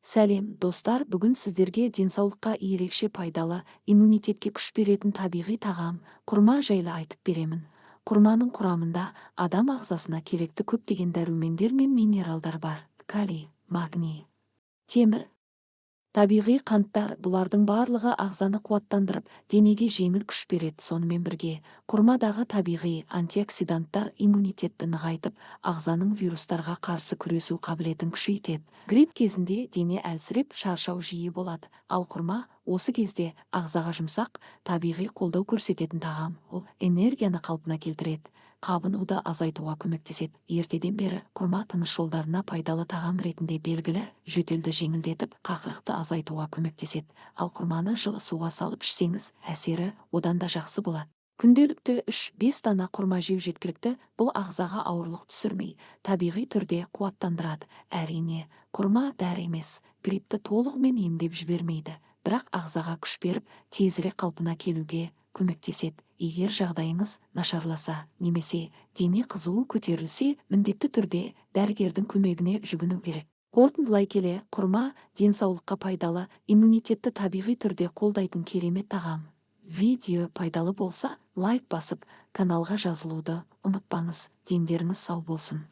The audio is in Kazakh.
Сәлем, достар, бүгін сіздерге денсаулыққа ерекше пайдалы, иммунитетке күш беретін табиғи тағам, құрма жайлы айтып беремін. Құрманың құрамында адам ағзасына керекті көптеген дәрумендер мен минералдар бар. Калий, магний, темір, табиғи қанттар, бұлардың барлығы ағзаны қуаттандырып, денеге жеңіл күш береді. Сонымен бірге, құрмадағы табиғи антиоксиданттар иммунитетті нығайтып, ағзаның вирустарға қарсы күресу қабілетін күшейтеді. Грипп кезінде дене әлсіреп, шаршау жиі болады, ал құрма осы кезде ағзаға жұмсақ, табиғи қолдау көрсететін тағам. Ол энергияны қалпына келтіреді, қабынуды азайтуға көмектеседі. Ертеден бері құрма тыныс жолдарына пайдалы тағам ретінде белгілі, жөтелді жеңілдетіп, қақырықты азайтуға көмектеседі. Ал құрманы жылы суға салып ішсеңіз, әсері одан да жақсы болады. Күнделікті 3-5 дана құрма жеу жеткілікті. Бұл ағзаға ауырлық түсірмей, табиғи түрде қуаттандырады. Әрине, құрма дәрі емес, гриппті толығымен емдеп жібермейді, бірақ ағзаға күш беріп, тезірек қалпына келуге көмектеседі. Егер жағдайыңыз нашарласа, немесе дене қызуы көтерілсе, міндетті түрде дәрігердің көмегіне жүгіну керек. Қорытындылай келе, құрма денсаулыққа пайдалы, иммунитетті табиғи түрде қолдайтын керемет тағам. Видео пайдалы болса, лайк басып, каналға жазылуды ұмытпаңыз. Дендеріңіз сау болсын.